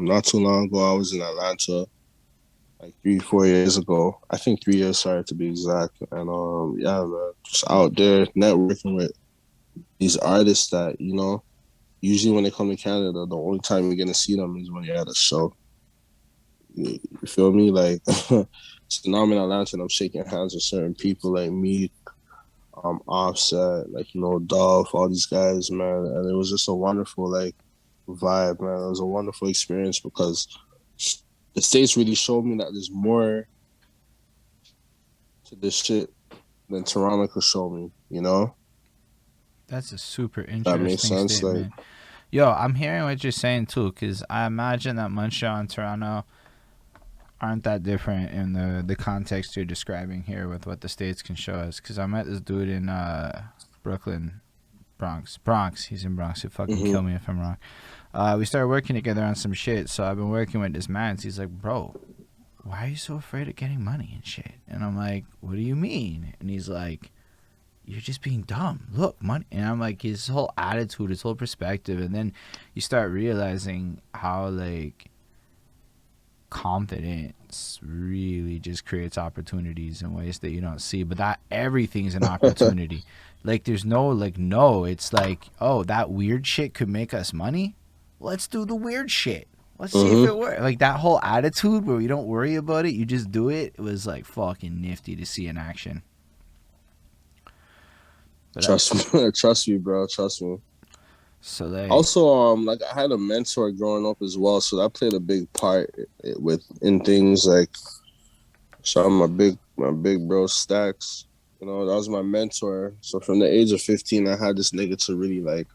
Not too long ago, I was in Atlanta, like 3, 4 years ago. I think 3 years, sorry to be exact. And yeah, man, just out there networking with these artists that usually when they come to Canada, the only time you're gonna see them is when you're at a show. You feel me? Like, so now I'm in Atlanta and I'm shaking hands with certain people like me, Offset, like Dolph, all these guys, man. And it was just a wonderful vibe, man. It was a wonderful experience because the states really showed me that there's more to this shit than Toronto could show me. That's a super That makes interesting sense. Like, statement. Yo, I'm hearing what you're saying too, because I imagine that Montreal and Toronto aren't that different in the context you're describing here with what the states can show us. Because I met this dude in Brooklyn, Bronx. He's in Bronx. He'll fucking mm-hmm. kill me if I'm wrong. We started working together on some shit. So I've been working with this man. So he's like, bro, why are you so afraid of getting money and shit? And I'm like, what do you mean? And he's like, you're just being dumb. Look, money. And I'm like, his whole attitude, his whole perspective. And then you start realizing how, like, confidence really just creates opportunities in ways that you don't see. But that everything's an opportunity. Like, there's no, like, no. It's like, oh, that weird shit could make us money? Let's do the weird shit. Let's see if Mm-hmm. it works. Like, that whole attitude where you don't worry about it, you just do it, it was, like, fucking nifty to see in action. But I, Trust me, trust me, bro. Trust me. so, like, Also, like I had a mentor growing up as well, so that played a big part with in things like. So I'm my big bro Stacks. That was my mentor. So from the age of 15, I had this nigga to really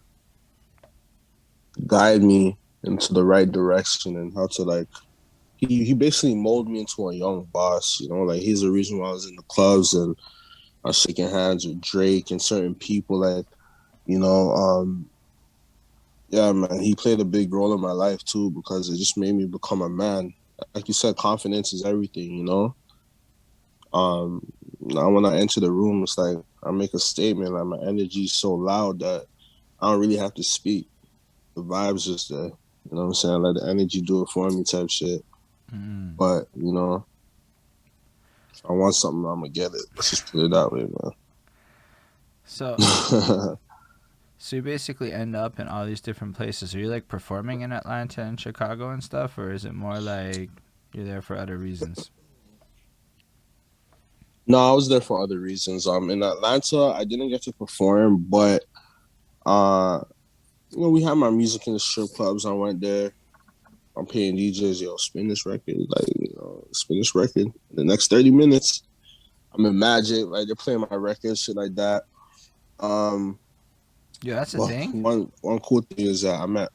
guide me into the right direction and how to he basically molded me into a young boss. Like he's the reason why I was in the clubs and I was shaking hands with Drake and certain people. You know, um, yeah, man, he played a big role in my life too because it just made me become a man. Like you said, confidence is everything. Um, Now when I enter the room, it's like I make a statement. Like my energy is so loud that I don't really have to speak. The vibe's just there. You know what I'm saying? Let the energy do it for me, type shit. mm. But if I want something, I'm gonna get it. Let's just put it that way, So, man. so you basically end up in all these different places. Are you like performing in Atlanta and Chicago and stuff, or is it more like you're there for other reasons? No, I was there for other reasons. In Atlanta, I didn't get to perform, but uh, we had my music in the strip clubs. I went there. I'm paying DJs, yo, spin this record, spin this record. The next 30 minutes, I'm in Magic, like they're playing my record, shit like that. Um, Yeah, that's the but thing. one cool thing is that I'm at.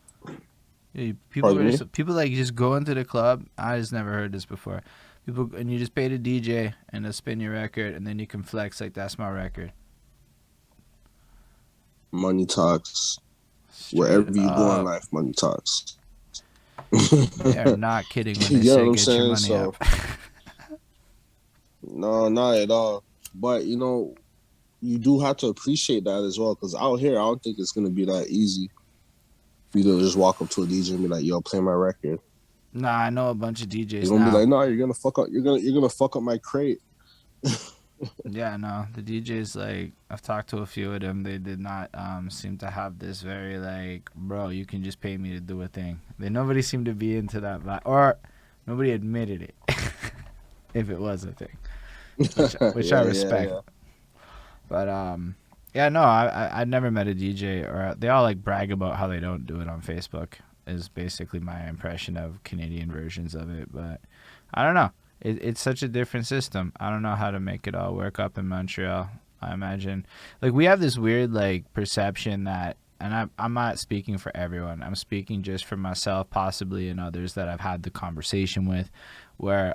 Yeah, people Pardon are me. just, people like just go into the club. I just never heard this before. People and you just pay the DJ and they'll spin your record, and then you can flex like that's my record. Money talks. Straight Wherever you go in up, life, money talks. they are not kidding when You they get what say I'm get your saying? money So up. no, not at all. But you do have to appreciate that as well. Because out here, I don't think it's gonna be that easy for you to just walk up to a DJ and be like, "Yo, play my record." Nah, I know a bunch of They're DJs gonna be now. like, "No, you're gonna fuck up. You're gonna fuck up my crate." Yeah, no, the DJs, like, I've talked to a few of them. They did not seem to have this very like, bro, you can just pay me to do a thing. Nobody seemed to be into that or nobody admitted it if it was a thing, which I Yeah, yeah, respect. yeah. But yeah, no, I never met a DJ, or they all like brag about how they don't do it on Facebook. Is basically my impression of Canadian versions of it, but I don't know. It's such a different system. I don't know how to make it all work up in Montreal. I imagine, like, we have this weird like perception that, and I'm not speaking for everyone. I'm speaking just for myself, possibly, and others that I've had the conversation with, where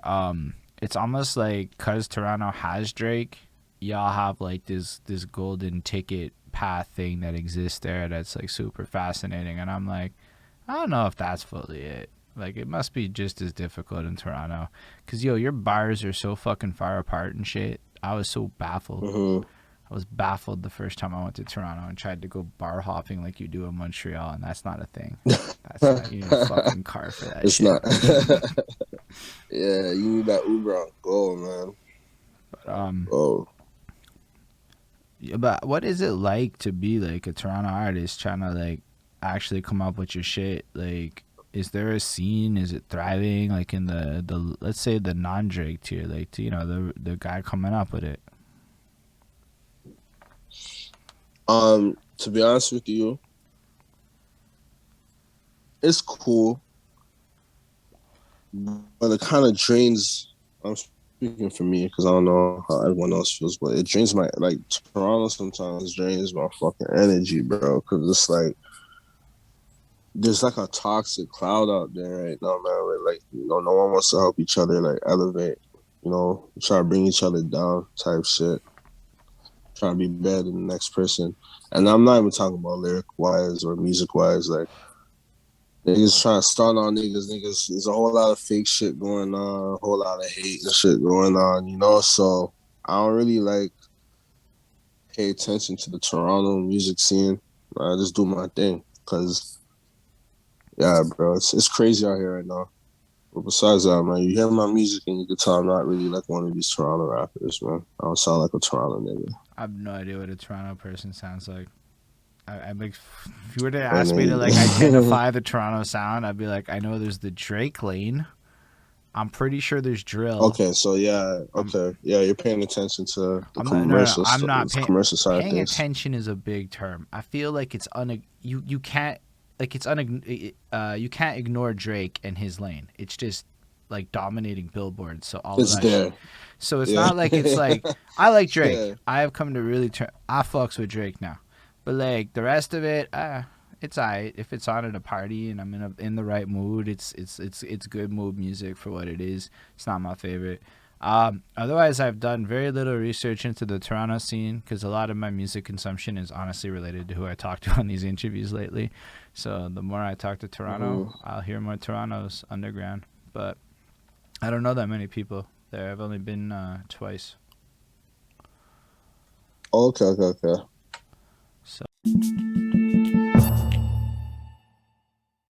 it's almost like cause Toronto has Drake, y'all have like this golden ticket path thing that exists there that's like super fascinating, and I'm like, I don't know if that's fully it. Like, it must be just as difficult in Toronto, cause yo, your bars are so fucking far apart and shit. I was so baffled. Hmm. I was baffled the first time I went to Toronto and tried to go bar hopping like you do in Montreal, and that's not a thing. That's not, you need a fucking car for that It's shit. not. Yeah, you need that Uber on go, man. But Oh, yeah, but what is it like to be like a Toronto artist trying to like actually come up with your shit? Like, is there a scene? Is it thriving? Like in the let's say the non Drake tier, like to, the guy coming up with it. to be honest with you, it's cool, but it kind of drains. I'm speaking for me because I don't know how everyone else feels, but it drains my like Toronto sometimes drains my fucking energy, bro. Because it's like there's like a toxic cloud out there right now, man. Where like no one wants to help each other like elevate. Try to bring each other down, type shit. Trying to be better than the next person. And I'm not even talking about lyric wise or music wise. Like niggas trying to start on niggas. Niggas, there's a whole lot of fake shit going on, a whole lot of hate and shit going on. So I don't really like pay attention to the Toronto music scene. I just do my thing. Cause yeah, bro, it's crazy out here right now. But besides that, man, you hear my music and you can tell I'm not really like one of these Toronto rappers, man. I don't sound like a Toronto nigga. I have no idea what a Toronto person sounds like. I'm like, if you were to And ask me to like then, identify the Toronto sound, I'd be like, I know there's the Drake lane. I'm pretty sure there's drill. okay, so yeah, I'm okay, yeah, you're paying attention to the I'm not no, no, commercial I'm not commercial side of paying things. attention is a big term. I feel like you can't like you can't ignore Drake and his lane. It's just like dominating billboards. So all of It's that shit. there, So it's yeah, not like it's like I like Drake. yeah. I have come to really turn. I fucks with Drake now, but like the rest of it, it's alright. If it's on at a party and I'm in the right mood, it's good mood music for what it is. It's not my favorite. Otherwise, I've done very little research into the Toronto scene because a lot of my music consumption is honestly related to who I talk to on these interviews lately. So the more I talk to Toronto, Mm-hmm. I'll hear more Toronto's underground. But I don't know that many people there. I've only been twice. Okay, okay, okay. So